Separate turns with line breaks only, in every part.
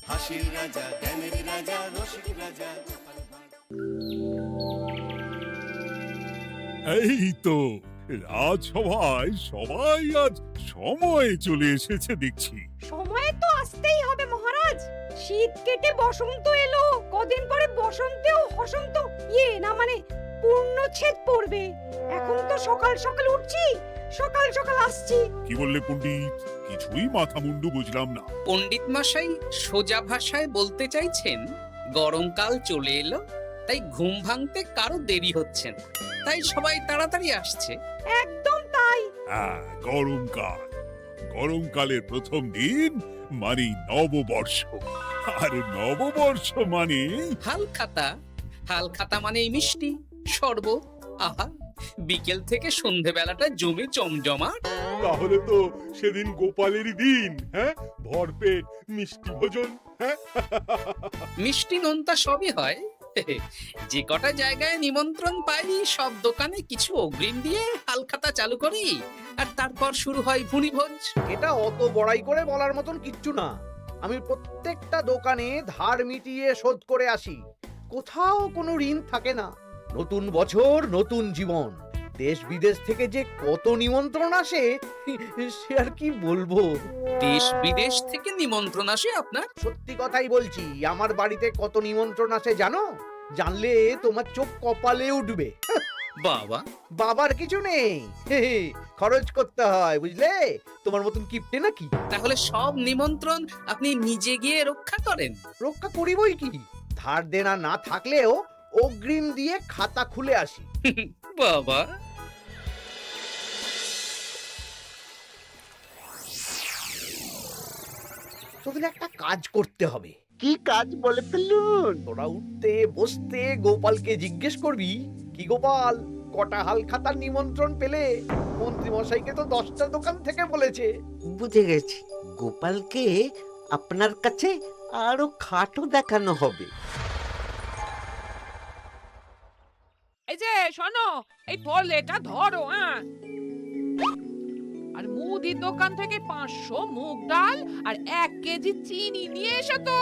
হাসির রাজা, জ্ঞানের রাজা, রসিক রাজা।
এই তো রাজসভায় সবাই আজ সময়ে চলে এসেছে দেখছি।
সময় তো আসতেই হবে মহারাজ। শীত কেটে বসন্ত এলো, কদিন পরে বসন্তেও বসন্ত না মানে পূর্ণচ্ছেদ পড়বে। এখন তো সকাল সকাল উঠছি, সকাল সকাল আসছি।
কি বললে পণ্ডিত? কিছুই মাথা মুন্ডু বুঝলাম না।
পণ্ডিত মশাই সোজা ভাষায় বলতে চাইছেন গরমকাল চলে এলো, তাই ঘুম ভাঙতে কারো দেরি হচ্ছে না, তাই সবাই তাড়াতাড়ি আসছে।
একদম তাই।
হ্যাঁ, গরমকাল। গরমকালের প্রথম দিন মানে নববর্ষ, আর নববর্ষ মানে
হালখাতা। হালখাতা মানে মিষ্টি শরবত। আহা, বিকেল থেকে সন্ধেবেলাটা জমে জমজমাট।
তাহলে তো সেদিন গোপালেরই দিন। হ্যাঁ, ভরপেট মিষ্টি ভোজন। হ্যাঁ,
মিষ্টি নোনতা সবই হয়। যে কটা জায়গায় নিমন্ত্রণ পাই সব দোকানে কিছু অগ্রিম দিয়ে হালখাতা চালু করি, আর তারপর শুরু হয় ভুনিভোজ।
এটা অত বড়াই করে বলার মতন কিচ্ছু না। আমি প্রত্যেকটা দোকানে ধার মিটিয়ে শোধ করে আসি, কোথাও কোনো ঋণ থাকে না। নতুন বছর নতুন জীবন, দেশ বিদেশ থেকে যে কত নিমন্ত্রণ আসে সে আর কি বলবো।
দেশ বিদেশ থেকে নিমন্ত্রণ আসে আপনার?
সত্যি কথাই বলছি, আমার বাড়িতে কত নিমন্ত্রণ আসে জানো? জানলে তোমার চোখ কপালে উঠবে।
বাবা,
বাবার কিছু নেই, খরচ করতে হয় বুঝলে। তোমার মতন কিপটে নাকি?
তাহলে সব নিমন্ত্রণ আপনি নিজে গিয়ে রক্ষা করেন?
রক্ষা করিবই কি, ধার দেনা না থাকলেও অগ্রিম দিয়ে খাতা খুলে আসি।
বাবা,
তোদের একটা কাজ করতে হবে।
কি কাজ বলে ফেলুন?
তোরা উঠতে বসতে গোপালকে জিজ্ঞেস করবি, কি গোপাল, কটা হাল খাতার নিমন্ত্রণ পেলে? মন্ত্রী মশাইকে তো 10টা দোকান থেকে বলেছে।
বুঝে গেছি, গোপালকে আপনার কাছে আরো খাটো দেখানো হবে।
এই যে শোনো, এই থলেটা ধরো। হ্যাঁ, আর মুদির দোকান থেকে 500 মুগ ডাল আর 1 কেজি চিনি নিয়ে এসো তো।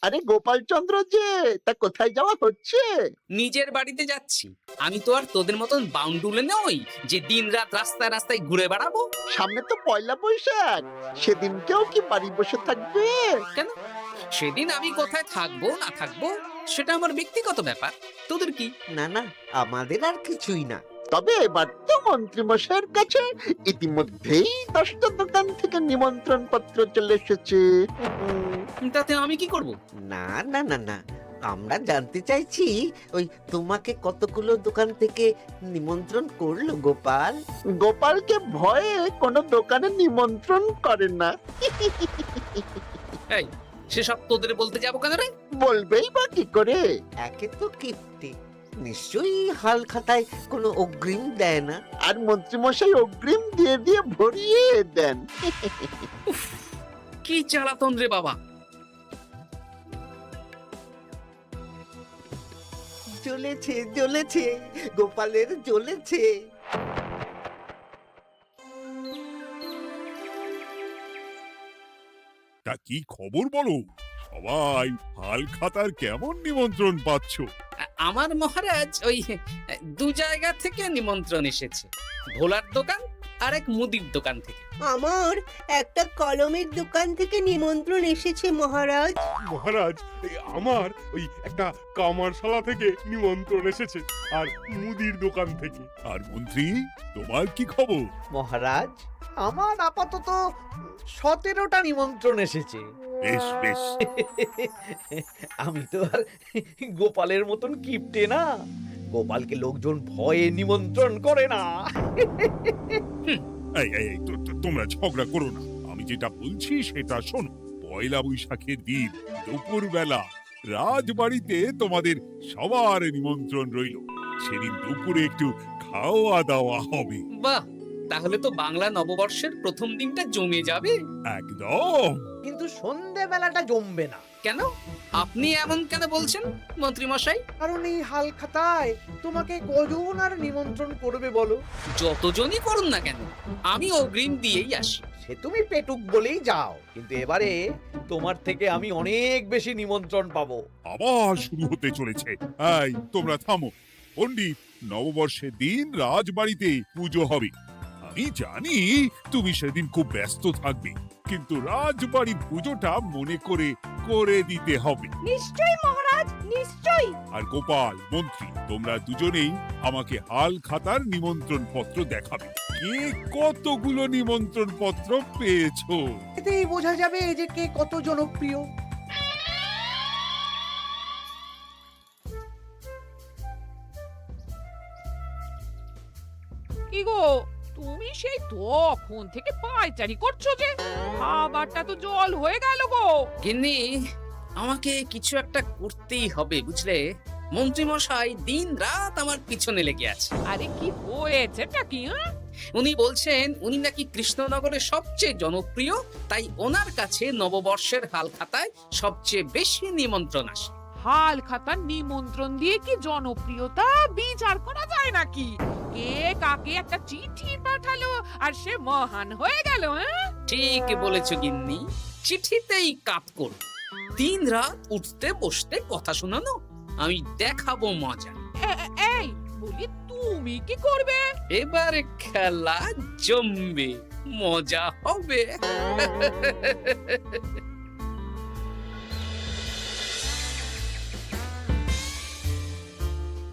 আরে গোপাল চন্দ্র যে, তা কোথায় যাওয়া হচ্ছে?
নিজের বাড়িতে যাচ্ছি। আমি তো আর তোদের মতন বাউন্ডুলে নই যে দিনরাত রাস্তায় রাস্তায় ঘুরে বেড়াবো।
সামনে তো পয়লা বৈশাখ, সেদিন কেউ কি বাড়ি বসে থাকবে?
কেন? সেদিন আমি কোথায় থাকবো না থাকবো সেটা আমার ব্যক্তিগত ব্যাপার। তোদের কি?
না না, আমাদের আর কিছুই না। তবে এবার তো মন্ত্রী মশাইয়ের কাছে ইতিমধ্যেই 10টা দোকান থেকে নিমন্ত্রণ পত্র চলে এসেছে।
তাতে আমি কি করব?
না না না না, আমরা জানতে চাইছি ওই তোমাকে কতগুলো দোকান থেকে নিমন্ত্রণ করলো গোপাল? গোপালকে ভয়ে কোনো দোকানে নিমন্ত্রণ করে না।
এই, সেসব তোদের বলতে যাবো কেন রে?
বলবেই বা কি করে? একে তো কিপ্টে, নিশ্চয়ই হাল খাতায় কোনো অগ্রিম দেয় না, আর মন্ত্রী মশাই অগ্রিম দিয়ে দিয়ে ভরিয়ে দেন।
কি জ্বালাতন রে বাবা।
জ্বলেছে জ্বলেছে, গোপালের জ্বলেছে।
তা কি খবর বলো? সবাই হালখাতার কেমন নিমন্ত্রণ পাচ্ছ?
আমার মহারাজ ওই 2 জায়গা থেকে নিমন্ত্রণ এসেছে, ভোলার দোকান আর এক মুদির দোকান থেকে।
আমার একটা কলমের দোকান থেকে নিমন্ত্রণ এসেছে মহারাজ।
মহারাজ, আমার ওই একটা কামারশালা থেকে নিমন্ত্রণ এসেছে, আর মুদির দোকান থেকে।
আর মন্ত্রী, তোমার কি খবর?
মহারাজ, আমার আপাতত 17টা নিমন্ত্রণ এসেছে।
বেশ বেশ।
আমি তো আর গোপালের মতন কিপটে না, গোপালকে লোকজন ভয়ে নিমন্ত্রণ করে না।
এই এই এই, তোমরা ঝগড়া করো না, আমি যেটা বলছি সেটা শোনো। পয়লা বৈশাখের দিন দুপুরবেলা রাজবাড়িতে তোমাদের সবার নিমন্ত্রণ রইল। সেদিন দুপুরে একটু খাওয়া দাওয়া হবে।
বাহ, তাহলে তো বাংলা নববর্ষের প্রথম দিনটা জমে যাবে।
একদম।
কিন্তু সন্ধেবেলাটা জমবে না,
কেন? আপনি এমন কেন বলছেন মন্ত্রী মশাই?
কারণ এই হাল খাতায় তোমাকে কজন আর নিমন্ত্রণ করবে বলো?
যতজনই করুন না কেন, আমি অগ্রিম দিয়েই আসি।
সে তুমি পেটুক বলেই যাও, কিন্তু এবারে তোমার থেকে আমি অনেক বেশি নিমন্ত্রণ পাবো।
আবার শুরু হতে চলেছে। এই তোমরা থামো। পণ্ডিত, নববর্ষের দিন রাজবাড়িতে পুজো হবে। আমি জানি তুমি সেদিন খুব ব্যস্ত থাকবে, কিন্তু রাজবাড়ির পুজোটা মনে করে করে দিতে হবে।
নিশ্চয়ই মহারাজ, নিশ্চয়ই।
আর গোপাল, মন্ত্রী, তোমরা দুজনেই আমাকে হাল খাতার নিমন্ত্রণ পত্র দেখাবে। কে কতগুলো নিমন্ত্রণ পত্র পেয়েছো?
এতেই বোঝা যাবে যে কে কত জনপ্রিয়।
কি গো, তুমি সেই তখন থেকে পায়চারি করছো যে? খাবারটা তো জল হয়ে গেল গো।
গিন্নি, আমাকে কিছু একটা করতেই হবে, বুঝলে? মন্ত্রী মশাই দিন রাত আমার পিছনে লেগে আছে।
আরে কি হয়েছেটা কি?
উনি বলছেন উনি নাকি কৃষ্ণনগরের সবচেয়ে জনপ্রিয়, তাই ওনার কাছে নববর্ষের হাল খাতায় সবচেয়ে বেশি নিমন্ত্রণ আসে।
হাল খাতার নিমন্ত্রণ দিয়ে কি জনপ্রিয়তা বিচার করা যায় নাকি? কে কাকে একটা চিঠি পাঠালো আর সে মহান হয়ে গেল?
ঠিক বলেছো গিন্নি, চিঠিতেই কাপ করো। দিন রাত উঠতে বসতে কথা শোনানো, আমি দেখাবো মজা।
এই বলি, তুমি কি করবে?
এবার খেলা জমবে, মজা হবে।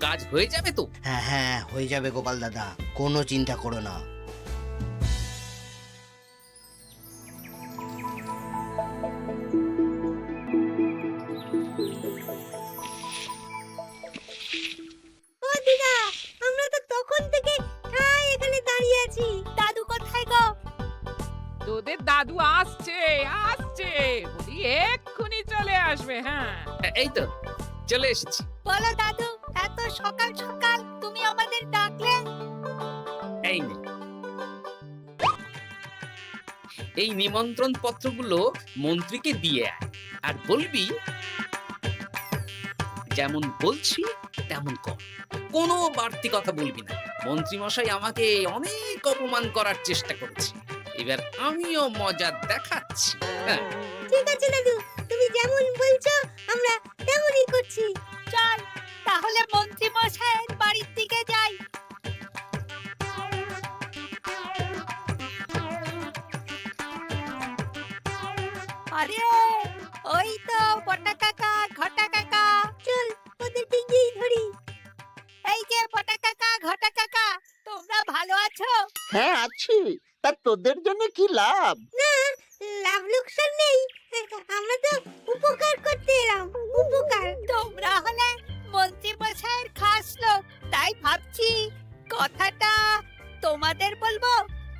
কাজ হয়ে যাবে তো?
হ্যাঁ হ্যাঁ, হয়ে যাবে গোপাল দাদা, কোনো চিন্তা করো না।
ও দিদা, আমরা তো তখন থেকে এখানে দাঁড়িয়ে আছি। দাদু কোথায় গো?
তোদের দাদু আসছে আসছে, বলি এক্ষুনি চলে আসবে। হ্যাঁ,
এই তো চলে এসেছি।
বলো দাদু, এত সকাল সকাল তুমি আমাদের ডাকলে?
এই নে, এই নিমন্ত্রণ পত্রগুলো মন্ত্রীকে দিয়ে আয়, আর বলবি যেমন বলছি তেমন কর, কোনো বাড়তি কথা বলবি না। মন্ত্রী মশাই আমাকে অনেক অপমান করার চেষ্টা করেছে, এবার আমিও মজা দেখাচ্ছি। হ্যাঁ,
ঠিক আছে দাদু, তুমি যেমন বলছো আমরা তেমনই করছি। চল তাহলে মন্ত্রী মশাইয়ের বাড়ির দিকে যাই। আরে ওই তো বটা কাকা, ঘটা কাকা, চল ওদেরকে গিয়ে ধরি। এই যে বটা কাকা, ঘটা কাকা, তোমরা ভালো আছো?
হ্যাঁ আছি, তা তোদের জন্য কি লাভ?
না, লাভ লোকসান নেই, আমরা তো উপকার করতে এলাম। উপকার? তোমরা হলে মন্ত্রী মশাইয়ের খাস লোক, তাই ভাবছি কথাটা তোমাদের বলবো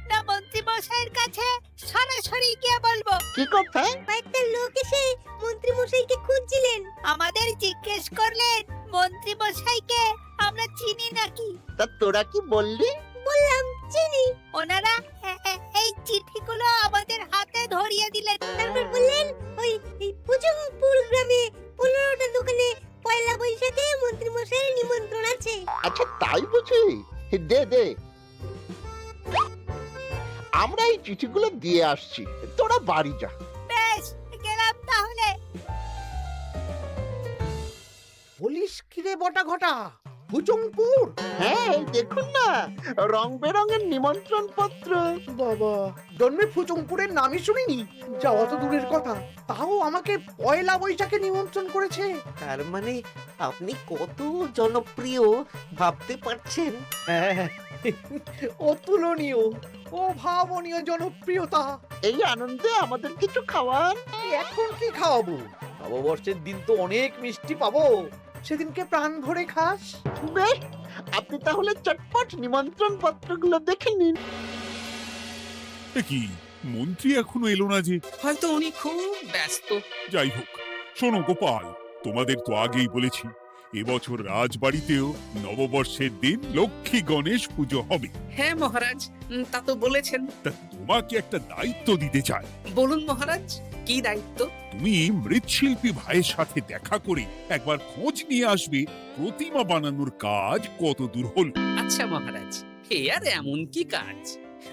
না মন্ত্রী মশাইয়ের কাছে সরাসরি গিয়ে বলবো।
কি কথা?
কয়েকটা লোক এসে মন্ত্রী মশাইকে খুঁজছিলেন, আমাদের জিজ্ঞেস করলেন মন্ত্রী মশাইকে আমরা চিনি নাকি।
তা তোরা কি বললি?
বললাম চিনি। ওনারা এই চিঠিগুলো আমাদের হাতে ধরিয়ে দিলেন, তারপর বললেন ওই পুজংপুর গ্রামে 15টা দোকানে পয়লা বৈশাখে মন্ত্রী মশাইয়ের নিমন্ত্রণ আছে।
আচ্ছা তাই বুঝি? দে দে, আমরা এই চিঠিগুলো দিয়ে আসছি, তোরা বাড়ি যা।
বেশ, গেলাম তাহলে।
বলিস কিরে বটা ঘটা, ভুজংপুর?
হ্যাঁ এই দেখুন না, রং বেরঙের নিমন্ত্রণ পত্র।
বাবা, জন্মে ফুচংপুরের নামই শুনিনি, যাওয়া তো দূরের কথা, তাও আমাকে পয়লা বৈশাখে নিমন্ত্রণ করেছে।
তার মানে আপনি কত জনপ্রিয় ভাবতে পারছেন?
হ্যাঁ, অতুলনীয়, অভাবনীয় জনপ্রিয়তা।
এই আনন্দে আমাদের কিছু খাওয়ান।
এখন কি খাওয়াবো? নববর্ষের দিন তো অনেক মিষ্টি পাবো, সেদিনকে প্রাণ ভরে খাস।
বেশ, আপনি তাহলে চটপট নিমন্ত্রণ পত্রগুলো দেখে নিন।
এ কি, মন্ত্রী এখনো এলো না যে?
হয়তো উনি খুব ব্যস্ত।
যাই হোক, শোনো গোপাল, তোমাদের তো আগেই বলেছি এবছর রাজবাড়িতেও নববর্ষের দিন লক্ষ্মী গণেশ পুজো হবে।
হ্যাঁ মহারাজ, তা তো বলেছেন।
তা তোমাকে একটা দায়িত্ব দিতে চাই।
বলুন মহারাজ, কি দায়িত্ব?
তুমি মৃৎশিল্পী ভাইয়ের সাথে দেখা করে একবার খোঁজ নিয়ে আসবে প্রতিমা বানানোর কাজ কত দূর হলো।
আচ্ছা মহারাজ, হে আর এমন কি কাজ,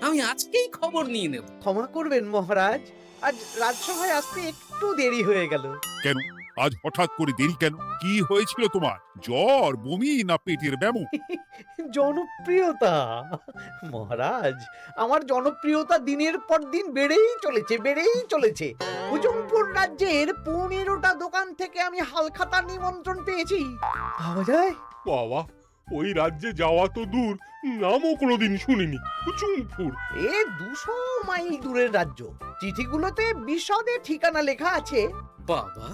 আমি আজকেই খবর নিয়ে নেব।
ক্ষমা করবেন মহারাজ, আজ রাজসভায় আসতে একটু দেরি হয়ে গেল।
কেন আজ হঠাৎ করে দেরি কেন? কি হয়েছিল তোমার? জ্বর, বমি না পেটের ব্যামো?
জনপ্রিয়তা মহারাজ, আমার জনপ্রিয়তা দিনের পর দিন বেড়েই চলেছে। হুজুমপুর রাজ্যের 15টা দোকান থেকে আমি হালখাতার নিমন্ত্রণ পেয়েছি। ভাবা যায়?
বাবা, ওই রাজ্যে যাওয়া তো দূর, নামও কোনোদিন শুনিনি। হুজুমপুর।
এ 200 মাইল দূরের রাজ্য। চিঠিগুলোতে বিশদে ঠিকানা লেখা আছে।
বাবা,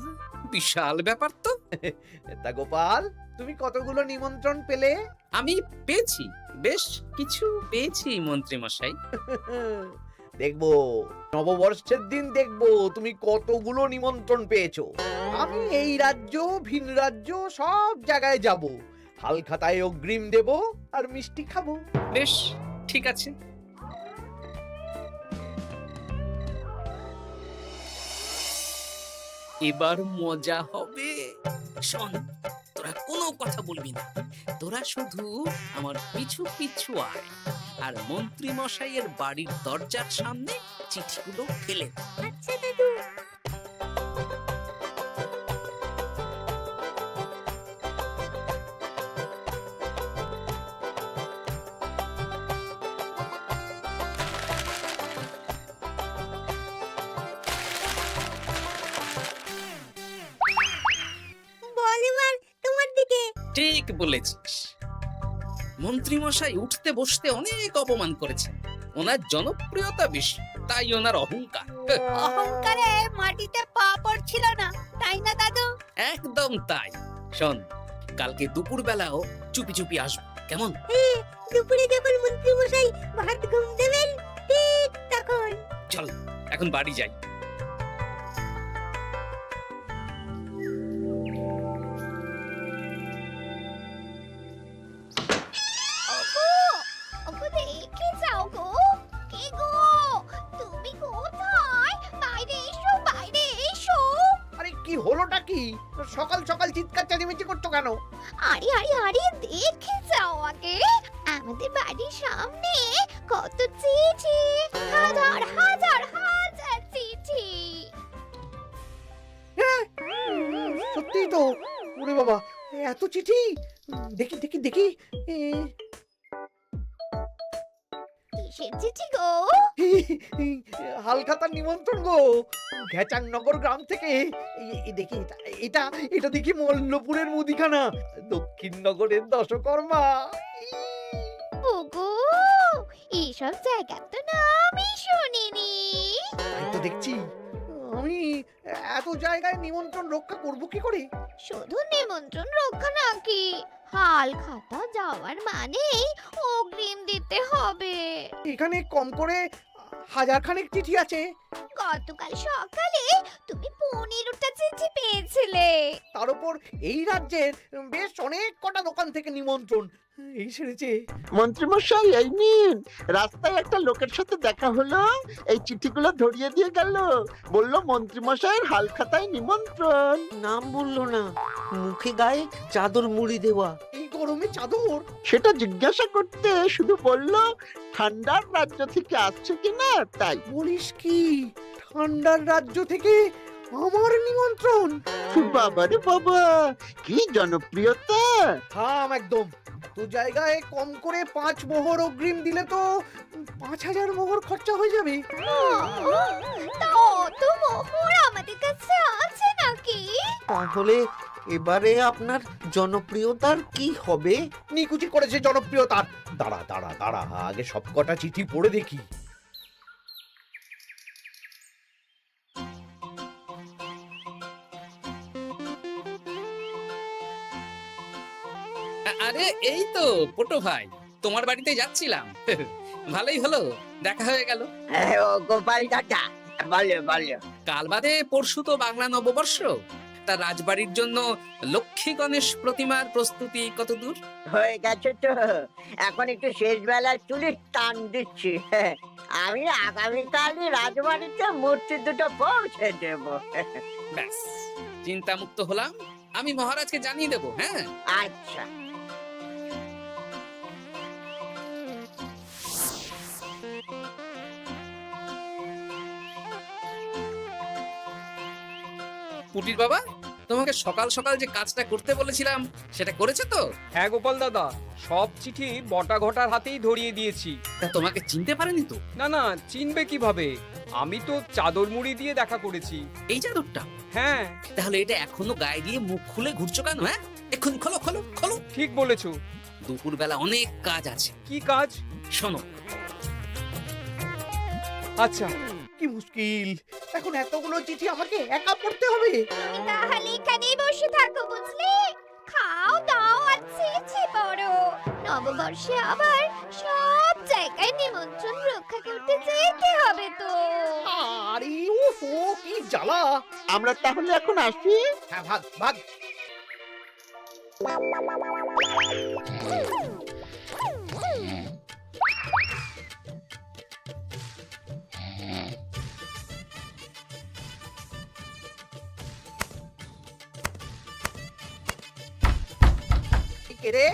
বিশাল ব্যাপার তো।
তা গোপাল, তুমি কতগুলো নিমন্ত্রণ পেলে?
আমি পেয়েছি, বেশ কিছু পেয়েছি মন্ত্রী মশাই।
দেখবো নববর্ষের দিন দেখবো তুমি কতগুলো নিমন্ত্রণ পেয়েছো। আমি এই রাজ্য ভিন রাজ্য সব জায়গায় যাব, হালখাতায় অগ্রিম দেব আর মিষ্টি খাবো।
বেশ, ঠিক আছে। এবার মজা হবে। শোন, তোরা কোনো কথা বলবি না, তোরা শুধু আমার পিছু পিছু আয় আর মন্ত্রী মশাইয়ের বাড়ির দরজার সামনে চিঠিগুলো ফেলে দে।
আচ্ছা দাদু। বল এবার তোমার দিকে।
ঠিক বলেছিস। মন্ত্রী মশাই উঠতে বসতে অনেক অপমান করেছেন। ওনার জনপ্রিয়তা বেশি, তাই ওনার অহংকার।
অহংকারে মাটিতে পা পড়ছিল না, তাই না দাদু?
একদম তাই। শোন, কালকে দুপুর বেলাও চুপি চুপি আসবো, কেমন?
দুপুরে যখন মন্ত্রী মশাই ভাত ঘুম দেবেন, ঠিক তখন।
চল এখন বাড়ি যাই।
ওগো দেখে যাও গো। কে গো? তুমি কোথায়? বাইরে এসো, বাইরে এসো।
আরে কি হলোটা কি? সকাল সকাল চিৎকার চেঁচামেচি করছো কেন?
আরে আরে আরে দেখে যাও আগে। আমাদের বাড়ির সামনে কত চিঠি, হাজার হাজার হাজার চিঠি।
সত্যি তো। ওরে বাবা, এত চিঠি! দেখি দেখি দেখি।
কিসের চিঠি গো?
হালখাতার নিমন্ত্রণ গো, ঘেচাংনগর গ্রাম থেকে। দেখি এটা এটা দেখি মল্লপুরের মুদিখানা, দক্ষিণনগরের দশকর্মা।
ওগো, এইসব জায়গা তো নামই শুনিনি।
তাই তো দেখছি। আমি এত জায়গায় নিমন্ত্রণ রক্ষা করব কি করে?
শুধু নিমন্ত্রণ রক্ষা নাকি, হালখাতা যাওয়ার মানেই অগ্রিম দিতে হবে।
এখানে কম করে 1000 খানেক চিঠি আছে।
গতকাল সকালে তুমি 15টা চিঠি পেয়েছিলে।
তার উপর এই রাজ্যের বেশ অনেক কটা দোকান থেকে নিমন্ত্রণ এই সেরেছে।
মন্ত্রীমশাই এই নিন, রাস্তায় একটা লোকের সাথে দেখা হলো, এই চিঠিগুলো ধরিয়ে দিয়ে গেল, বলল মন্ত্রীমশাইয়ের হালখাতায় নিমন্ত্রণ। নাম বললো না, মুখে গায়ে চাদর মুড়ি দেওয়া।
এই গরমে চাদর?
সেটা জিজ্ঞাসা করতে শুধু বলল ঠান্ডার রাজ্য থেকে আসছে কিনা তাই।
বলিস কি? ঠান্ডার রাজ্য থেকে আমার নিমন্ত্রণ?
বাবারে বাবা, কি জনপ্রিয়তা!
থাম একদম। তো জায়গায় কম করে 5 মোহর অগ্রিম দিলে তো 5000 মোহর খরচা হয়ে যাবে।
তা অত মোহর আমাদের কাছে আছে নাকি?
তাহলে এবারে আপনার জনপ্রিয়তার কি হবে?
নিকুচি করেছে জনপ্রিয়তার। দাঁড়া দাঁড়া দাঁড়া, আগে সব কটা চিঠি পড়ে দেখি।
আরে এই তো পটু ভাই, তোমার বাড়িতে যাচ্ছিলাম। ভালোই হলো, দেখা হয়ে গেল।
গোপাল দাদা, বলো বলো।
কাল বাদে পরশু তো বাংলা নববর্ষ। তা রাজবাড়ির জন্য লক্ষ্মী গণেশ প্রতিমার প্রস্তুতি কত দূর?
হয়ে গেছে তো, এখন একটু শেষ বেলার চুলির টান দিচ্ছি। আমি আগামীকালই রাজবাড়িতে মূর্তি দুটো পৌঁছে দেব।
ব্যাস, চিন্তামুক্ত হলাম। আমি মহারাজকে জানিয়ে দেবো। হ্যাঁ,
আচ্ছা।
পুটির বাবা, তোমাকে সকাল সকাল যে কাজটা করতে বলেছিলাম সেটা করেছে তো?
হ্যাঁ গোপাল দাদা, সব চিঠি বটা ঘটার হাতেই ধরিয়ে দিয়েছি।
তা তোমাকে চিনতে পারেনি তো?
না না, চিনবে কিভাবে? আমি তো চাদর মুড়ি দিয়ে দেখা করেছি।
এই চাদরটা?
হ্যাঁ।
তাহলে এটা এখনো গায়ে দিয়ে মুখ খুলে ঘুরছো কেন? হ্যাঁ, এক্ষুনি খোলো খোলো খোলো।
ঠিক বলেছো।
দুপুরবেলা অনেক কাজ আছে।
কি কাজ?
শোনো।
আচ্ছা।
কি মুশকিল, এখন এতগুলো চিঠি আমাকে একা পড়তে হবে।
তাহলে এখানেই বসে থাকো, বুঝলে? খাও দাও আর চিঠি পড়ো। নববর্ষে আবার সব জায়গায় নিমন্ত্রণ রক্ষা করতে যেতে হবে তো।
আরে ওফো, কি জ্বালা।
আমরা তাহলে এখন আসি।
হ্যাঁ, ভাগ ভাগ। রে,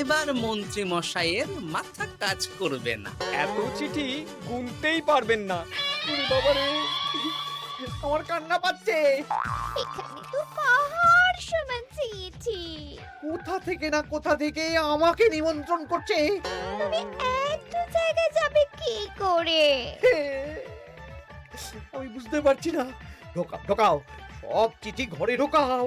এবার মন্ত্রী মশাইয়ের মাথা কাজ করবে না।
এত চিঠি গুনতেই পারবেন না। বাবারে,
আমার কান্না পাচ্ছে।
এখানে তো পাহাড় সমান চিঠি।
কোথা থেকে না কোথা থেকে আমাকে নিমন্ত্রণ করছে।
তুমি এত জায়গায় যাবে কি করে?
আমি বুঝতে পারছি না। ঢোকাও ঢোকাও, সব চিঠি ঘরে ঢোকাও।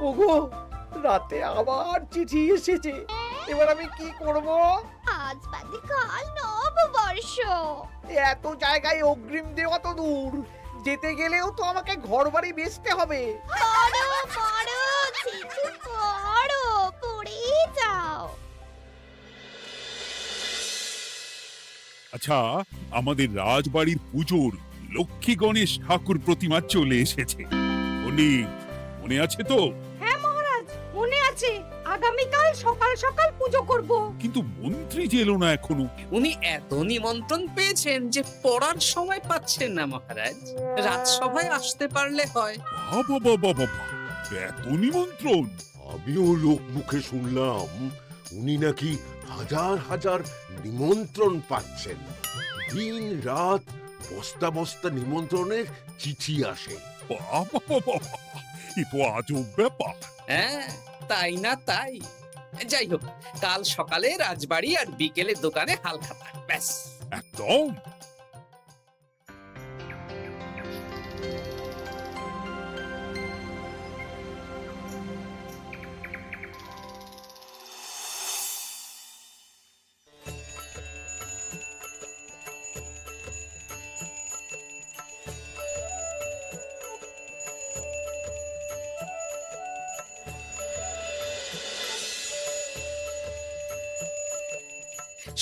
ওগো, রাতে আবার চিঠি এসেছে। এবার আমি কি করব?
আজ বাদে কাল নববর্ষ।
এত জায়গায় অগ্রিম দেওয়া তো দূর, যেতে গেলেও তো আমাকে ঘর বাড়ি বেচতে হবে।
পড়ো পড়ো, চিঠি পড়ো, পড়ে যাও।
আচ্ছা, আমাদের রাজবাড়ির পুজোর লক্ষ্মী গণেশ ঠাকুর প্রতিমা চলে এসেছে। পণ্ডিত, মনে আছে তো?
হ্যাঁ মহারাজ, মনে আছে। আগামীকাল সকাল সকাল পুজো করব।
কিন্তু মন্ত্রী যে এলো না এখনো।
উনি এত নিমন্ত্রণ পেয়েছেন যে পড়ার সময় পাচ্ছেন না মহারাজ। রাজসভায় আসতে পারলে হয়।
বাবা বাবা বাবা, এত নিমন্ত্রণ!
আমিও লোক মুখে শুনলাম উনি নাকি হাজার হাজার নিমন্ত্রণ পাচ্ছেন। দিন রাত বস্তা বস্তা নিমন্ত্রণের চিঠি আসে।
বাবা বাবা, এ তো আজব ব্যাপার।
হ্যাঁ, তাই না তাই। যাই হোক, কাল সকালে রাজবাড়ি আর বিকেলে দোকানে হালখাতা। ব্যাস,
একদম।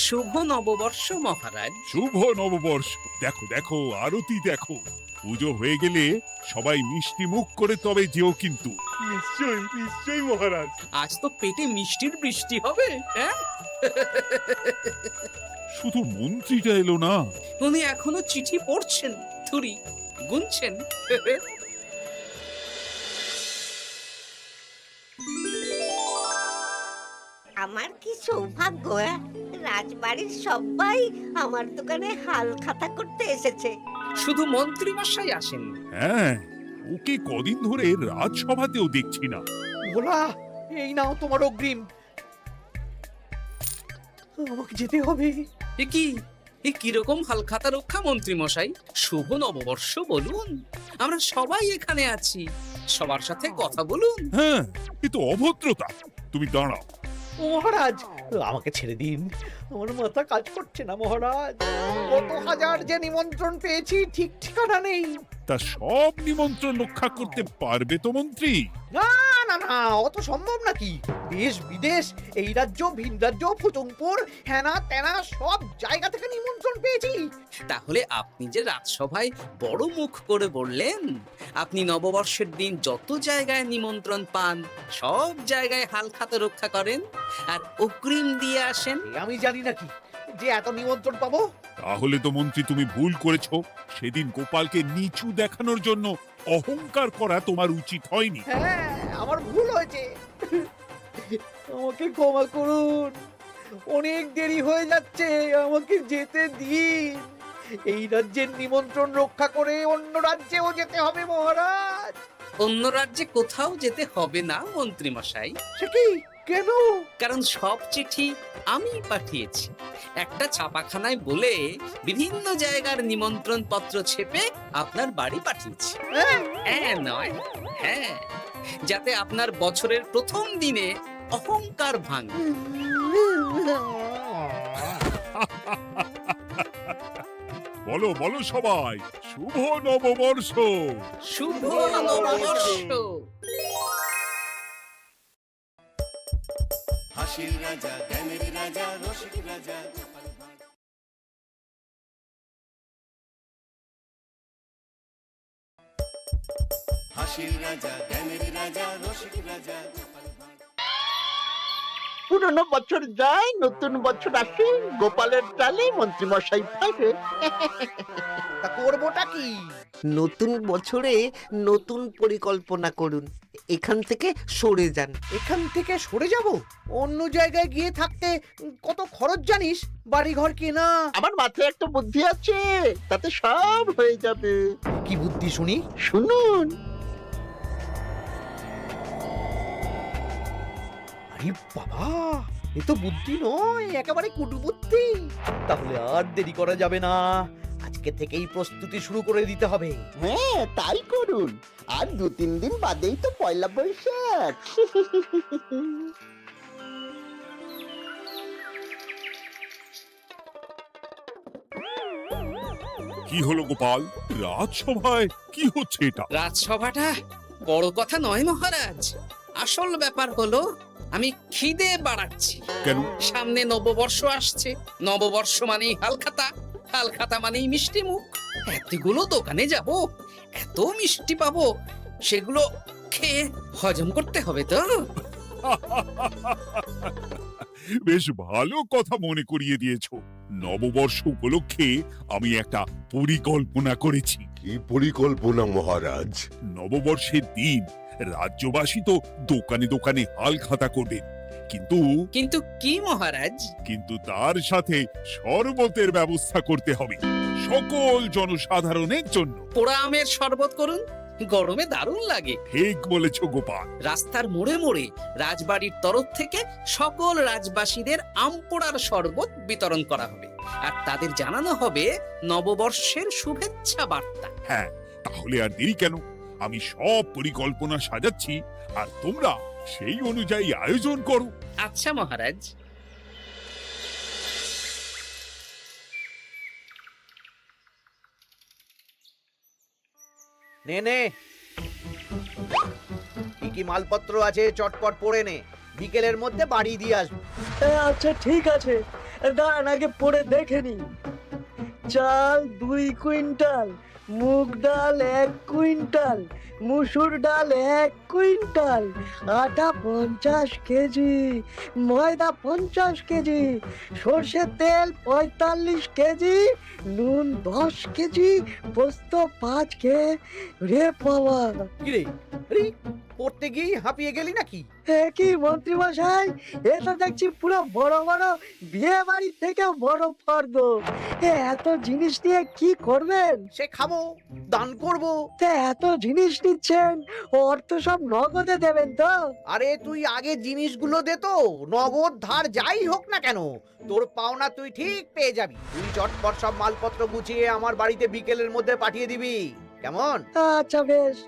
শুভ নববর্ষ মহারাজ।
শুভ নববর্ষ। দেখো দেখো, আরতি দেখো। পুজো হয়ে গেলে সবাই মিষ্টি মুখ করে তবে যেও কিন্তু।
নিশ্চয়ই নিশ্চয়ই মহারাজ।
আজ তো পেটে মিষ্টির বৃষ্টি হবে। হ্যাঁ,
শুধু মন্ত্রীটা এলো না।
উনি এখনো চিঠি পড়ছেন, থুরি গুনছেন।
আমার কি সৌভাগ্য! রাজবাড়ির সবাই আমার দোকানে হাল খাতা করতে এসেছে।
শুধু মন্ত্রী মশাই আসেন।
হ্যাঁ, ওকে কদিন ধরে রাজসভাতেও দেখছি না।
ভোলা, এই নাও তোমার অগ্রিম। আমাকে যেতে হবে।
এ কি, এ কিরকম হালখাতা রক্ষা মন্ত্রী মশাই? শুভ নববর্ষ বলুন, আমরা সবাই এখানে আছি। সবার সাথে কথা বলুন।
হ্যাঁ, এ তো অভদ্রতা। তুমি দাঁড়াও।
মহারাজ, আমাকে ছেড়ে দিন, আমার মাথা কাজ করছে না মহারাজ। কত হাজার যে নিমন্ত্রণ পেয়েছি ঠিক ঠিকানা নেই।
তা সব নিমন্ত্রণ রক্ষা করতে পারবে তো মন্ত্রী?
না না না, অত সম্ভব নাকি? দেশ বিদেশ, এই রাজ্য ভিন রাজ্য, ফুচুংপুর, হ্যানা তেনা সব জায়গা থেকে নিমন্ত্রণ পেয়েছি।
তাহলে আপনি যে রাজসভায় বড় মুখ করে বললেন আপনি নববর্ষের দিন যত জায়গায় নিমন্ত্রণ পান সব জায়গায় হালখাতা রক্ষা করেন আর অগ্রিম দিয়ে আসেন।
আমি জানি নাকি যে এত নিমন্ত্রণ পাবো?
তাহলে তো মন্ত্রী তুমি ভুল করেছো। সেদিন গোপালকে নিচু দেখানোর জন্য অহংকার করা তোমার উচিত হয়নি।
হ্যাঁ, আমার ভুল হয়েছে, আমাকে ক্ষমা করুন। অনেক দেরি হয়ে যাচ্ছে, আমাকে যেতে দিন। এই রাজ্যের নিমন্ত্রণ রক্ষা করে অন্য রাজ্যেও যেতে হবে মহারাজ।
অন্য রাজ্যে কোথাও যেতে হবে না মন্ত্রী মশাই।
সে কি? কেন?
কারণ সব চিঠি আমি পাঠিয়েছি। একটা ছাপাখানায় বলে বিভিন্ন জায়গার নিমন্ত্রণ পত্র ছেপে আপনার বাড়ি পাঠিয়েছি। হ্যাঁ নয় হ্যাঁ, যাতে আপনার বছরের প্রথম দিনে অহংকার ভাঙে।
বলো বলো সবাই, শুভ নববর্ষ।
শুভ নববর্ষ।
হাসির রাজা, জ্ঞানের রাজা, রসিক রাজা। হাসির রাজা, জ্ঞানের রাজা, রসিক রাজা।
পুরনো বছর যায়, নতুন বছর আসে, গোপালের চালে মন্ত্রী মশাই ফেরে।
তা করবোটা কি?
নতুন বছরে নতুন পরিকল্পনা করুন, এখান থেকে সরে যান।
এখান থেকে সরে যাব? অন্য জায়গায় গিয়ে থাকতে কত খরচ জানিস? বাড়িঘর কেনা।
আমার মাথায় একটা বুদ্ধি আছে, তাতে সব হয়ে যাবে।
কি বুদ্ধি শুনি?
শুনুন।
আরে বাবা, এ তো বুদ্ধি নয়, একেবারে কুটু বুদ্ধি। তাহলে আর দেরি করা যাবে না, আজকে থেকেই প্রস্তুতি শুরু করে দিতে হবে।
হ্যাঁ তাই করুন, আর 2-3 দিন বাদেই তো পয়লা বৈশাখ।
কি হলো গোপাল, রাজসভায় কি হচ্ছে এটা?
রাজসভাটা বড় কথা নয় মহারাজ, আসল ব্যাপার হলো আমি খিদে বাড়াচ্ছি।
কেন?
সামনে নববর্ষ আসছে, নববর্ষ মানেই হালখাতা, হালখাতা মানেই মিষ্টি মুখ। এতগুলো দোকানে যাব, এত মিষ্টি পাবো, সেগুলো খেয়ে হজম করতে হবে তো।
বেশ ভালো কথা মনে করিয়ে দিয়েছো। নববর্ষ উপলক্ষে আমি একটা পরিকল্পনা করেছি।
কি পরিকল্পনা মহারাজ?
নববর্ষের দিন রাজ্যবাসী তো দোকানে দোকানে হালখাতা করবে, কিন্তু
কিন্তু কি মহারাজ?
কিন্তু তার সাথে শরবতের ব্যবস্থা করতে হবে সকল জনসাধারণের জন্য।
পোড়া আমের শরবত করুন, গরমে দারুণ লাগে।
ঠিক বলেছ গোপাল।
রাস্তার মোড়ে মোড়ে রাজবাড়ির তরফ থেকে সকল রাজবাসীদের আম পোড়ার শরবত বিতরণ করা হবে, আর তাদের জানানো হবে নববর্ষের শুভেচ্ছা বার্তা।
হ্যাঁ, তাহলে আর দেরি কেন? আমি সব পরিকল্পনা সাজাচ্ছি, আর তোমরা সেই অনুযায়ী আয়োজন করো।
আচ্ছা মহারাজ।
নে নে, কি কি মালপত্র আছে চটপট পড়ে নে, বিকেলের মধ্যে বাড়ি দিয়ে আসবো।
আচ্ছা ঠিক আছে, দাঁড়ান আগে পড়ে দেখে নি। চাল 2 কুইন্টাল, মুগ ডাল 1 কুইন্টাল, মুসুর ডাল 1 কুইন্টাল, আটা 50 কেজি, ময়দা 50 কেজি, সর্ষের তেল 45 কেজি, নুন 10 কেজি, পোস্ত 5 রে বাবা।
কি রে, আরে পড়তে গিয়ে হাঁপিয়ে গেলি নাকি?
কি মন্ত্রী মশাই, এটা দেখছি পুরো বড় বড় বিয়ে বাড়ির থেকে বড় ফর্দ। এত জিনিস নিয়ে কি করবেন?
সে খাবো, দান করব।
এত জিনিস নিচ্ছেন, অর্থ সব নগদে দেবেন তো?
আরে তুই আগে জিনিসগুলো দে তো, নগদ ধার যাই হোক না কেন, তোর পাওনা তুই ঠিক পেয়ে যাবি। তুই চটপট সব মালপত্র গুছিয়ে আমার বাড়িতে বিকেলের মধ্যে পাঠিয়ে দিবি, কেমন?
আচ্ছা বেশ।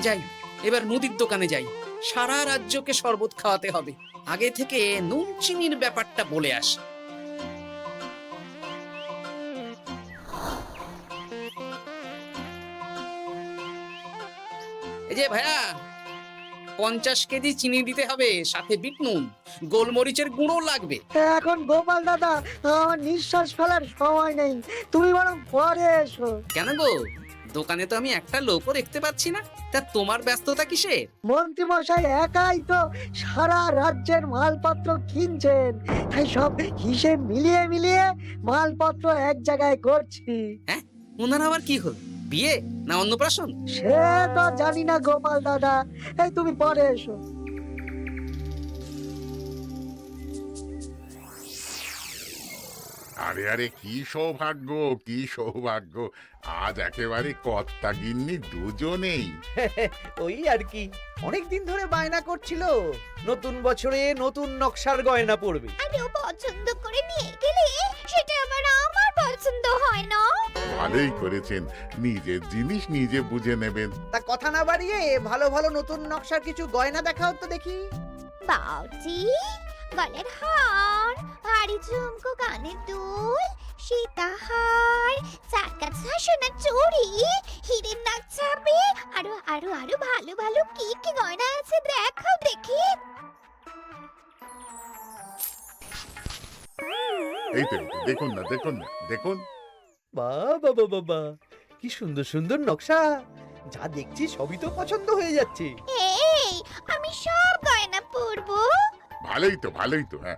যাই, এবার মুদির দোকানে যাই। সারা রাজ্যকে শরবত খাওয়াতে হবে। আগে থেকে নুন চিনির ব্যাপারটা বলে আসি। এই যে ভাইয়া, 50 কেজি চিনি দিতে হবে, সাথে বিট নুন, গোলমরিচের গুঁড়ো লাগবে।
এখন গোপাল দাদা আমার নিঃশ্বাস ফেলার সময় নেই, তুমি বরং পরে এসো।
কেন গো, দোকানে তো আমি একটা লোকও দেখতে পাচ্ছি না, তা তোমার ব্যস্ততা কিসে?
মন্ত্রী মশাই একাই তো সারা রাজ্যের মালপত্র কিনছেন, তাই সব হিসেব মিলিয়ে মিলিয়ে মালপত্র এক জায়গায় করছি।
হ্যাঁ, ওনার আবার কি হল, বিয়ে না অন্নপ্রাশন?
সে তো জানি না গোপাল দাদা, এই তুমি পরে এসো।
আরে আরে কি সৌভাগ্য, কি সৌভাগ্য! আজ একেবারে কর্তা গিন্নি দুজনেই।
ওই আর কি, অনেকদিন ধরে বায়না করছিল নতুন বছরে নতুন নকশার গয়না পরবে।
আর ও পছন্দ করে নিয়ে গেলে সেটা আবার আমার পছন্দ হয় না।
ভালোই করেছেন, নিজের জিনিস নিজে বুঝে নেবেন।
তা কথা না বাড়িয়ে ভালো ভালো নতুন নকশার কিছু গয়না দেখাও তো দেখি।
বাউজি, গলার হার, হাড়ি ঝুমকো, কানের দুল, সীতাহার, চারকাছা সোনার চুড়ি, হীরের নাক ছাপে, আরো আরো আরো ভালো ভালো কি কি গয়না আছে দেখাও দেখি।
এই তো দেখুন না, দেখুন না, দেখুন।
বাবা বাবা বাবা, কি সুন্দর সুন্দর নকশা! যা দেখছি সবই তো পছন্দ হয়ে যাচ্ছে।
এই, আমি সব গয়না পরবো।
ভালোই তো, ভালোই তো। হ্যাঁ,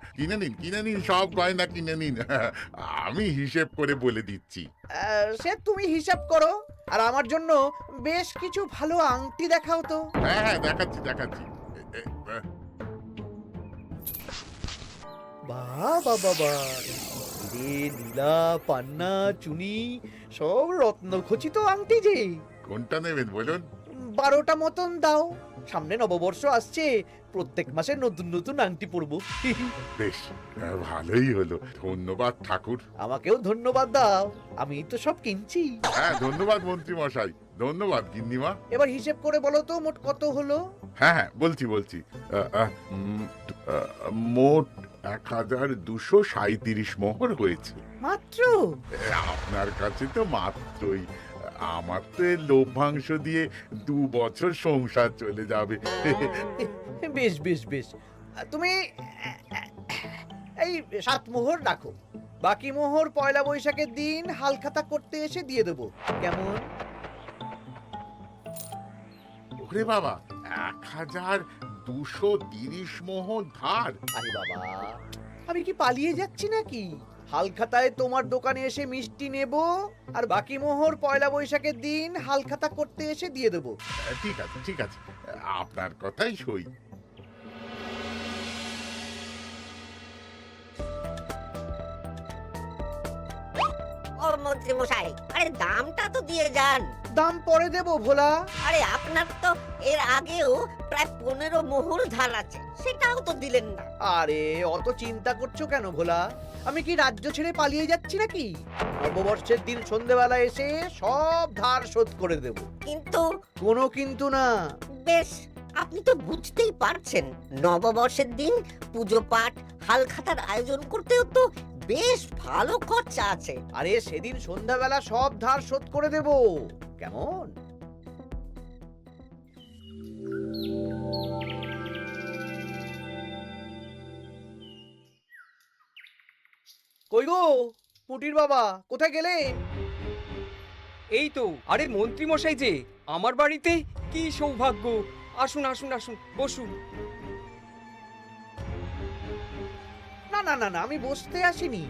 কিনে নিন, সব গয়না কিনে নিন। আমি হিসেব করে বলে দিচ্ছি।
সে তুমি হিসাব করো, আর আমার জন্য বেশ কিছু ভালো আংটি দেখাও তো।
হ্যাঁ হ্যাঁ, দেখাচ্ছি দেখাচ্ছি।
বাবা বাবা, রে নীলা, পান্না, চুনি, সব রত্নখচিত আংটি যে।
কোনটা নেবেন বলুন?
12টা মতন দাও। সামনে নববর্ষ আসছে, প্রত্যেক মাসে নতুন নতুন আংটি পরবো।
বেশ, ভালোই হলো। ধন্যবাদ ঠাকুর।
আমাকেও ধন্যবাদ দাও, আমি তো সব কিনছি।
হ্যাঁ, ধন্যবাদ মন্ত্রী মশাই, ধন্যবাদ গিন্নিমা।
এবার হিসেব করে বলো তো মোট কত হলো।
হ্যাঁ হ্যাঁ, বলছি। মোট 1237 মোহর হয়েছে।
মাত্র?
আপনার কাছে তো মাত্রই। আমার তো এর লভ্যাংশ দিয়ে 2 বছর সংসার চলে যাবে।
বেশ বেশ বেশ, তুমি এই 7 মোহর রাখো, বাকি মোহর পয়লা বৈশাখের দিন হালখাতা করতে এসে দিয়ে দেবো, কেমন?
ওরে বাবা, 1230 মোহর ধার!
আরে বাবা, আমি কি পালিয়ে যাচ্ছি নাকি? হালখাতায় তোমার দোকানে এসে মিষ্টি নেব, আর বাকি মোহর পয়লা বৈশাখের দিন হালখাতা করতে এসে দিয়ে দেবো।
ঠিক আছে, ঠিক আছে, আপনার কথাই সই।
ও মন্ত্রী মশাই, আরে দামটা তো দিয়ে যান।
দাম পরে দেবো ভোলা।
আরে আপনার তো এর আগেও প্রায় 15 মোহর ধার আছে, সেটাও তো দিলেন না।
আরে অত চিন্তা করছো কেন ভোলা? আমি কি রাজ্য ছেড়ে পালিয়ে যাচ্ছি নাকি? নববর্ষের দিন সন্ধেবেলা এসে সব ধার শোধ করে দেব।
কিন্তু
কোনো কিন্তু না।
বেশ, আপনি তো বুঝতেই পারছেন, নববর্ষের দিন পুজো পাঠ, হালখাতার আয়োজন করতেও তো বেশ ভালো খরচা আছে।
আরে সেদিন সন্ধ্যাবেলা সব ধার শোধ করে দেব, কেমন? কই গো পুটির বাবা, কোথায় গেলে?
এই তো, আরে মন্ত্রী মশাই যে আমার বাড়িতে, কি সৌভাগ্য! আসুন আসুন আসুন, বসুন।
না না না না, আমি বসতে আসিনি,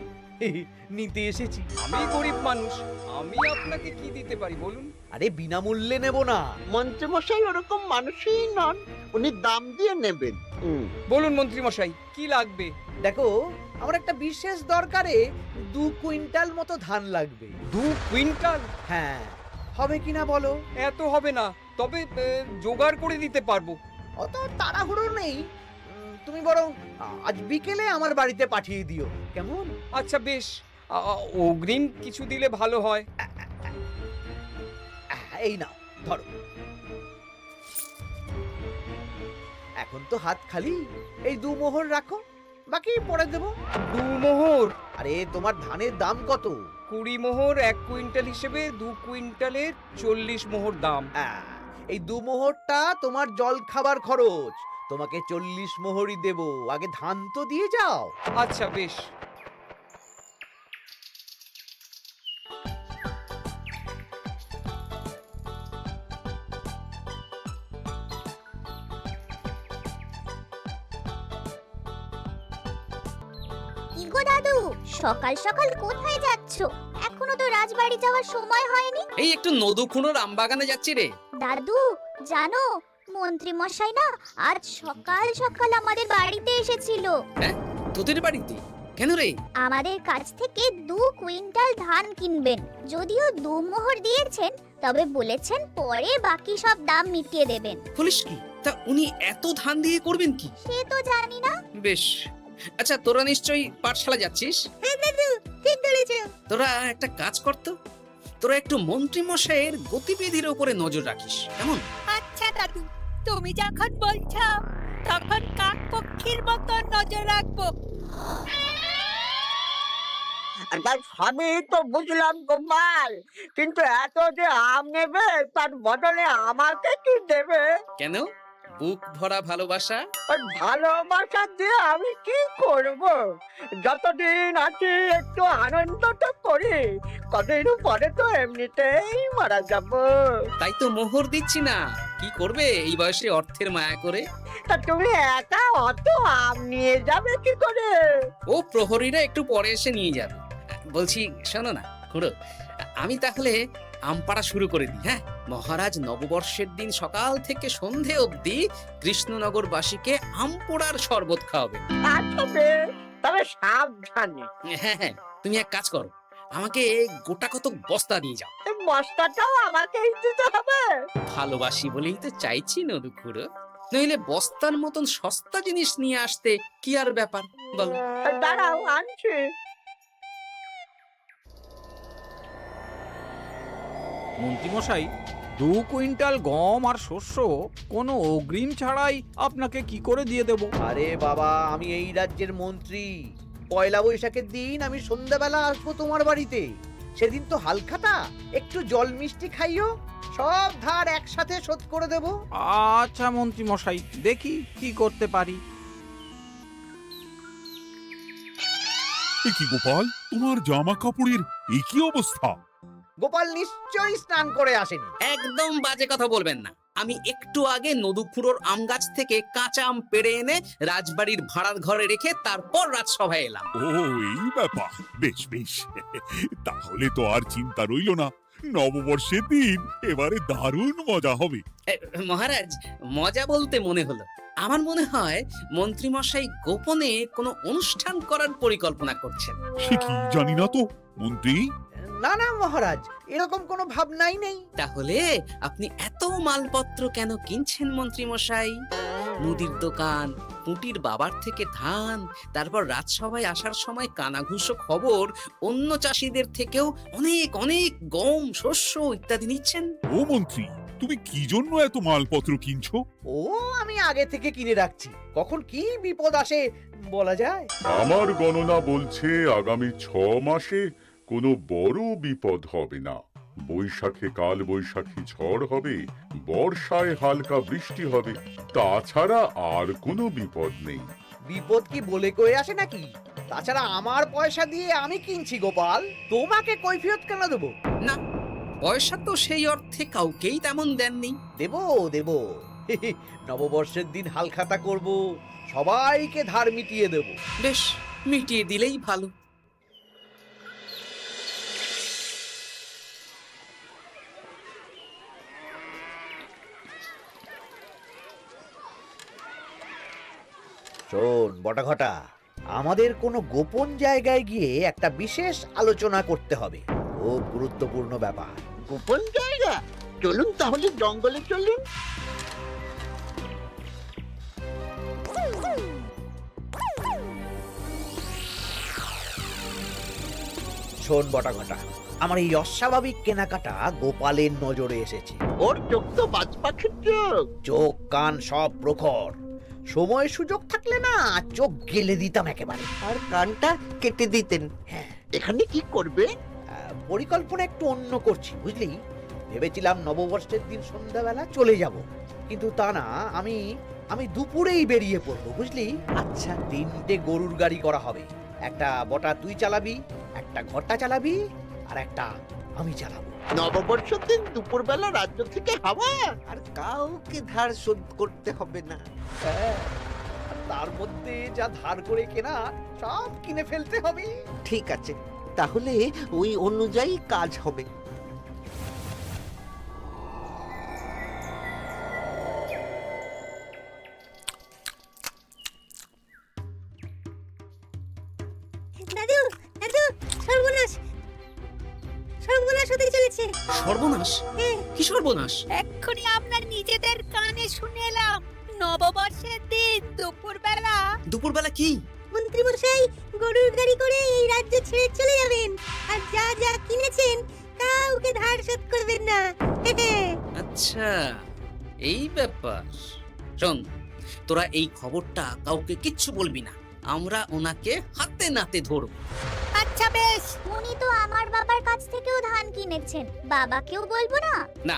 নিতে এসেছি।
আমি গরিব মানুষ, আমি আপনাকে কি দিতে পারি বলুন?
আরে বিনামূল্যে নেব না।
মন্ত্রী মশাই ওরকম মানুষই নন, উনি দাম দিয়ে নেবেন।
বলুন মন্ত্রী মশাই, কি লাগবে?
দেখো, আমার একটা বিশেষ দরকারে 2 কুইন্টাল মতো ধান লাগবে।
2 কুইন্টাল?
হ্যাঁ, হবে কিনা বলো?
এত হবে না, তবে জোগাড় করে দিতে পারবো।
অত তাড়াহুড়ো নেই, তুমি বরং আজ বিকেলে আমার বাড়িতে পাঠিয়ে দিও, কেমন?
আচ্ছা বেশ, অগ্রিম কিছু দিলে ভালো হয়।
এই নাও, ধরো। এখন তো হাত খালি, এই 2 মোহর রাখো, বাকি পরে দেবো।
2 মোহর?
আরে তোমার ধানের দাম কত?
20 মোহর 1 কুইন্টাল হিসেবে 2 কুইন্টালের 40 মোহর দাম।
এই 2 মোহরটা তোমার জল খাবার খরচ, তোমাকে 40 মোহরই দেব। আগে ধান তো দিয়ে যাও।
আচ্ছা বেশ।
কি গো দাদু, সকাল সকাল কোথায় যাচ্ছো? এখনো তো রাজবাড়ি যাওয়ার সময় হয়নি।
এই একটু নদুখুনোর আমবাগানে যাচ্ছি রে।
দাদু জানো, মন্ত্রী মশাই না আজ সকাল সকাল আমাদের বাড়িতে এসেছিল।
হ্যাঁ, তোদের বাড়িতে? কেন রে?
আমাদের কাছ থেকে 2 কুইন্টাল ধান কিনবেন। যদিও 2 মোহর দিয়েছেন, তবে বলেছেন পরে বাকি সব দাম মিটিয়ে দেবেন।
বলিস কি? তা উনি এত ধান দিয়ে করবেন কি?
সে তো জানি না।
বেশ। আচ্ছা, তোরা নিশ্চয়ই পাঠশালা যাচ্ছিস?
হ্যাঁ দাদু, ঠিক বলেছো।
তোরা একটা কাজ করতো, তোরা একটু মন্ত্রী মশাইয়ের গতিবিধির উপরে নজর রাখিস, কেমন?
আচ্ছা দাদু, তুমি যখন বলছো তখন কাক পক্ষীর মতো নজর রাখবো।
তার সবই তো বুঝলাম গোপাল, কিন্তু এত যে আম নেবে তার বদলে আমাকে কি দেবে?
কেন? বুক ভরা ভালোবাসা।
ওই ভালোবাসা দিয়ে আমি কি করব? যতদিন আছি একটু আনন্দ তো করি, কদিন পরে তো এমনিতেই মারা যাব।
তাই তো মোহর দিচ্ছি না। কি করবে এই বয়সে অর্থের মায়া করে?
তা তুমি একা অত আম নিয়ে যাবে কি করে?
ও প্রহরীরা একটু পরে এসে নিয়ে যাবে। বলছি শোনো না খুড়ো, আমি তাহলে আম পাড়া শুরু করে দিই। হ্যাঁ, মহারাজ নববর্ষের দিন সকাল থেকে সন্ধে অবধি কৃষ্ণনগরবাসীকে আম পোড়ার শরবত খাওয়াবে।
আচ্ছা বেশ, তবে সাবধানে।
হ্যাঁ হ্যাঁ, তুমি এক কাজ করো, আমাকে গোটা কত বস্তা দিয়ে যাও।
এই বস্তাটাও আমাকেই দিতে হবে?
ভালোবাসি বলেই তো চাইছি নদু খুড়ো, নইলে বস্তার মতন সস্তা জিনিস নিয়ে আসতে কি আর ব্যাপার বলো?
দাঁড়াও, আনছি।
মন্ত্রীমশাই, 2 কুইন্টাল গম আর শস্য কোনো অগ্রিম ছাড়াই আপনাকে কি করে দিয়ে দেব?
আরে বাবা, আমি এই রাজ্যের মন্ত্রী। পয়লা বৈশাখের দিন আমি সন্ধ্যাবেলা আসবো তোমার বাড়িতে। সেদিন তো হালখাতা, একটু জল মিষ্টি খাইও, সব ধার একসাথে শোধ করে দেব।
আচ্ছা মন্ত্রীমশাই, দেখি কি করতে পারি।
কি গোপাল, তোমার জামা কাপড়ের এই কি অবস্থা?
গোপাল নিশ্চয়ই স্নান করে আসেনি।
একদম বাজে কথা বলবেন না। আমি একটু আগে নদুখুড়োর আম গাছ থেকে কাঁচা আম পেড়ে এনে রাজবাড়ির ভাড়ার ঘরে রেখে তারপর রাজসভায় এলাম।
ও, এই ব্যাপার। বেশ বেশ, তাহলে তো আর চিন্তা রইল না। নববর্ষের দিন এবারে দারুণ মজা হবে।
মহারাজ, মজা বলতে মনে হলো, আমার মনে হয় মন্ত্রীমশাই গোপনে কোনো অনুষ্ঠান করার পরিকল্পনা করছেন।
সে কি জানি না তো মন্ত্রী।
না না মহারাজ, এরকম কোনো ভাবনাই নেই।
তাহলে আপনি এত মালপত্র কেন কিনছেন মন্ত্রীমশাই? মুদির দোকান, পুঁটির বাবার থেকে ধান, তারপর রাজসভায় আসার সময় কানাঘুষো খবর অন্য চাষিদের থেকেও অনেক অনেক গম, শস্য ইত্যাদি নিচ্ছেন।
ও মন্ত্রী, তুমি কি জন্য এত মালপত্র কিনছো?
ও, আমি আগে থেকে কিনে রাখছি, কখন কি বিপদ আসে বলা যায়।
আমার গণনা বলছে আগামী 6 মাসে কোনো বড় বিপদ হবে না। বৈশাখে কাল বৈশাখী ঝড় হবে, বর্ষায় হালকা বৃষ্টি হবে, তাছাড়া আর কোনো বিপদ নেই।
বিপদ কি বলে কয়ে আসে নাকি? তাছাড়া আমার পয়সা দিয়ে আমি কিনছি গোপাল, তোমাকে কৈফিয়ত কেন দেবো?
না, পয়সা তো সেই অর্থে কাউকেই তেমন দেননি।
দেবো দেবো, নববর্ষের দিন হালখাতা করব, সবাইকে ধার মিটিয়ে দেব।
বেশ, মিটিয়ে দিলেই ভালো।
শোন বটাঘটা, আমাদের কোনো গোপন জায়গায় গিয়ে একটা বিশেষ আলোচনা করতে হবে, খুব গুরুত্বপূর্ণ ব্যাপার।
গোপন জায়গা? চলুন তাহলে জঙ্গলে চলুন।
শোন বটাঘটা, আমার এই অস্বাভাবিক কেনাকাটা গোপালের নজরে এসেছে।
ওর চোখ তো বাজ পাখির চোখ।
চোখ কান সব প্রখর। সময় সুযোগ থাকলে না চোখ গেলে দিতাম একেবারে।
আর কানটা কেটে দিতেন।
হ্যাঁ,
এখানে কি করবে?
পরিকল্পনা একটু অন্য করছি বুঝলি। ভেবেছিলাম নববর্ষের দিন সন্ধ্যাবেলা চলে যাব, কিন্তু তা না, আমি দুপুরেই বেরিয়ে পড়বো বুঝলি।
আচ্ছা,
3টে গরুর গাড়ি করা হবে। একটা বটা তুই চালাবি, একটা ঘটা চালাবি, আর একটা আমি চালাবো।
নববর্ষের দিন দুপুরবেলা রাজ্য থেকে হাওয়া, আর কাউকে ধার শোধ করতে হবে না।
হ্যাঁ, আর তার মধ্যে যা ধার করে কেনা সব কিনে ফেলতে হবে।
ঠিক আছে, তাহলে ওই অনুযায়ী কাজ হবে।
দাদু দাদু, সর্বনাশ সর্বনাশ হতে চলেছে।
সর্বনাশ? কি সর্বনাশ?
এক্ষুনি আপনার নিজেদের কানে শুনে এলাম, নববর্ষের দিন দুপুরবেলা
দুপুরবেলা কি?
মন্ত্রী মশাই গরুর গাড়ি করে এই রাজ্য ছেড়ে চলে যাবেন, আর যা যা কিনেছেন কাউকে ধার শোধ করবেন না।
আচ্ছা, এই ব্যাপার। শোন, তোরা এই খবরটা কাউকে কিচ্ছু বলবি না। আমরা ওনাকে হাতে নাতে ধরব।
আচ্ছা বেশ। উনি তো আমার বাবার কাছ থেকেও ধান কিনেছেন, বাবাকেও বলবো না?
না,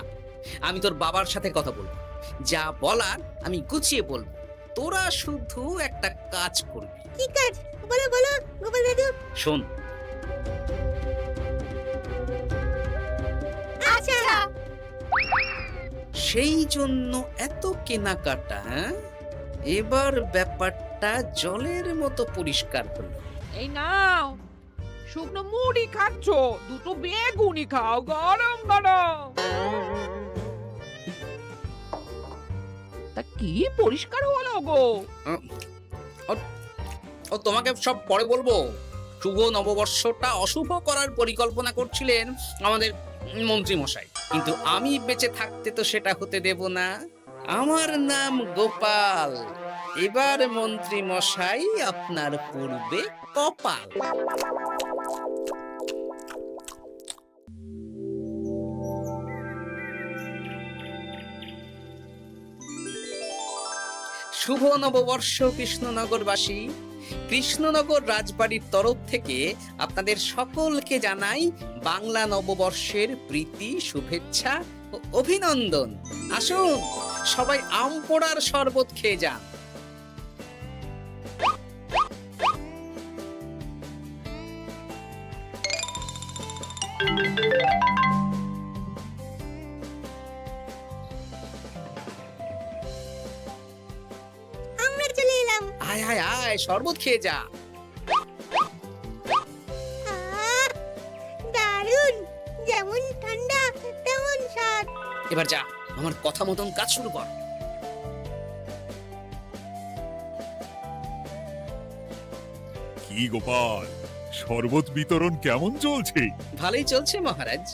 আমি তোর বাবার সাথে কথা বলবো। যা বলার আমি গুছিয়ে বলবো। তোরা শুধু একটা কাজ করবি।
কি কাজ? বলো বলো গোপাল দাদু।
শোন,
আচ্ছা।
সেই জন্য এত কেনাকাটা, হ্যাঁ? এবার ব্যাপারটা জলের মতো পরিষ্কার হলো।
এই নাও, শুকনো মুড়ি খাচ্ছ, দুটো বেগুনি খাও গরম গরম। তা কি পরিষ্কার হলো গো?
ও তোমাকে সব পরে বলবো। শুভ নববর্ষটা অশুভ করার পরিকল্পনা করছিলেন আমাদের মন্ত্রী মশাই, কিন্তু আমি বেঁচে থাকতে তো সেটা হতে দেব না। আমার নাম গোপাল। এবার মন্ত্রী মশাই আপনার পূর্বে কপাল। শুভ নববর্ষ কৃষ্ণনগরবাসী। কৃষ্ণনগর রাজবাড়ির তরফ থেকে আপনাদের সকলকে জানাই বাংলা নববর্ষের প্রীতি, শুভেচ্ছা ও অভিনন্দন। আসুন সবাই আম পোড়ার শরবত খেয়ে যান।
আমরা চলে এলাম।
আয় আয় আয়, শরবত খেয়ে যা।
দারুণ, যেমন ঠান্ডা তেমন স্বাদ।
এবার যা, আমার কথা মতন কাজ শুরু কর।
কি গোপাল, শরবত বিতরণ কেমন চলছে?
ভালোই চলছে মহারাজ।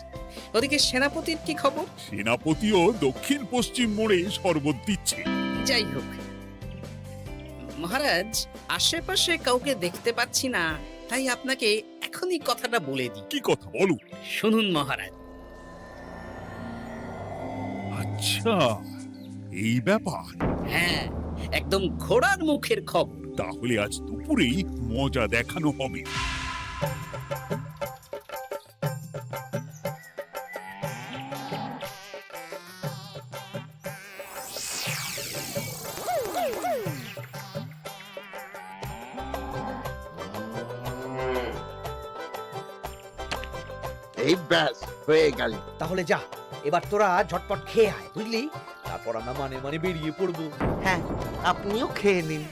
ওদিকে সেনাপতির কি খবর?
সেনাপতিও দক্ষিণ পশ্চিম মোড়ে শরবত দিচ্ছে।
যাই হোক মহারাজ, আশেপাশে কাউকে দেখতে পাচ্ছি না, তাই আপনাকে এখনই কথাটা বলে দিই।
কি কথা বলো?
শুনুন মহারাজ।
আচ্ছা, এই ব্যাপার।
হ্যাঁ, একদম ঘোড়ার মুখের খবর।
তাহলে আজ দুপুরেই মজা দেখানো হবে।
এই ব্যাস হয়ে গেল।
তাহলে যা, এবার তোরা ঝটপট খেয়ে আয় বুঝলি, তারপর আমরা মানে মানে বেরিয়ে পড়বো।
হ্যাঁ, আপনিও খেয়ে নিন।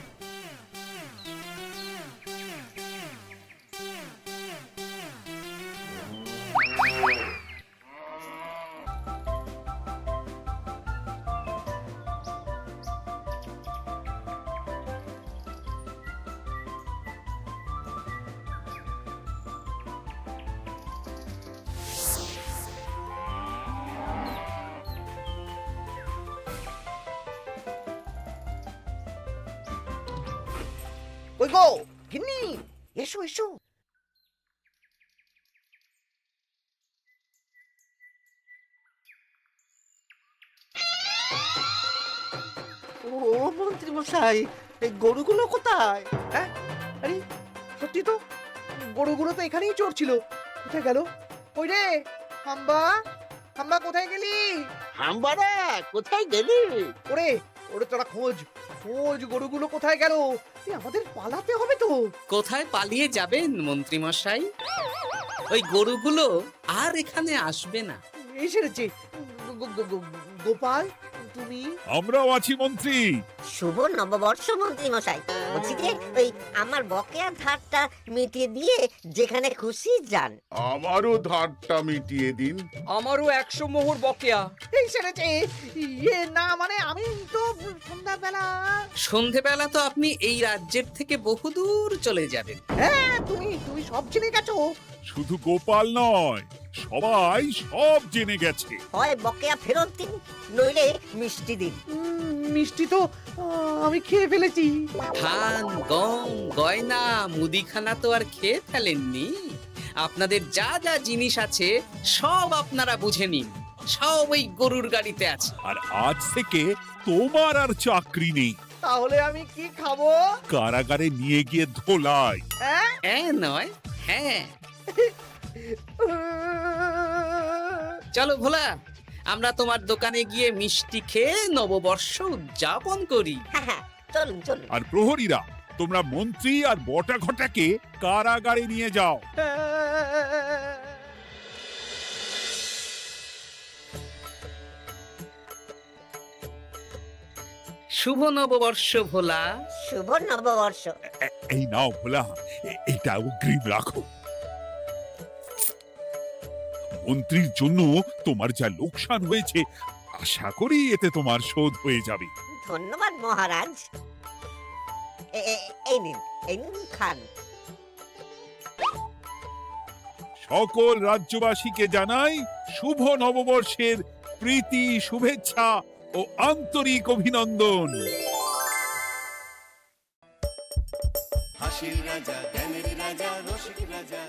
ওই গো গিন্নি, এসো এসো।
ও মন্ত্রী মশাই, এই গরুগুলো কোথায়?
হ্যাঁ, আরে সত্যি তো, গরুগুলো তো এখানেই চড়ছিল। কোথায় গেল? ওই রে হাম্বা, হাম্বা কোথায় গেলি?
হাম্বারা কোথায় গেলি?
ওরে ওরে তোরা খোঁজ খোঁজ, গরুগুলো কোথায় গেল? আমাদের পালাতে হবে তো।
কোথায় পালিয়ে যাবেন মন্ত্রী মশাই? ওই গরুগুলো আর এখানে আসবে না।
এই সেরেছে। গোপাল, তুমি?
আমরাও আছি মন্ত্রী।
শুভ নববর্ষ মন্ত্রী মশাই। বলছি যে ওই আমার বকেয়া ধারটা মিটিয়ে দিয়ে যেখানে খুশি যান।
আমারও ধারটা মিটিয়ে দিন।
আমারও 100 মোহর বকেয়া।
এই সেরেছে। ইয়ে না মানে আমি তো সন্ধ্যাবেলা।
সন্ধেবেলা তো আপনি এই রাজ্যের থেকে বহুদূর চলে যাবেন।
হ্যাঁ, তুমি তুমি সব জেনে গেছো।
শুধু গোপাল নয়, সবাই সব জেনে গেছে।
হয় বকেয়া ফেরত দিন, নইলে মিষ্টি দিন।
মিষ্টি তো আমি খেয়ে ফেলেছি।
ধান, গম, গয়না, মুদিখানা তো আর খেয়ে ফেলেননি। আপনাদের যা যা জিনিস আছে সব আপনারা বুঝে নিন। সব ওই গরুর গাড়িতে আছে।
আর আজ থেকে তোমার আর চাকরি নেই।
তাহলে আমি কি খাবো?
কারাগারে নিয়ে গিয়ে ধোলাই।
হ্যাঁ নয়, হ্যাঁ। চলো ভোলা, আমরা তোমার দোকানে গিয়ে মিষ্টি খেয়ে নববর্ষ উদযাপন করি।
চলুন চলুন।
আর প্রহরীরা, তোমরা মন্ত্রী আর বটা ঘটাকে কারাগারে নিয়ে যাও।
শুভ নববর্ষ ভোলা।
শুভ নববর্ষ।
এই নাও ভোলা, এটা অগ্রিম রাখো। মন্ত্রীর জন্য তোমার যা লোকসান হয়েছে, আশা করি এতে তোমার শোধ হয়ে যাবে।
ধন্যবাদ মহারাজ। এই নিন খান।
সকল রাজ্যবাসীকে জানাই শুভ নববর্ষের প্রীতি, শুভেচ্ছা ও আন্তরিক অভিনন্দন।
হাসির রাজা, জ্ঞানের রাজা, রসিক রাজা।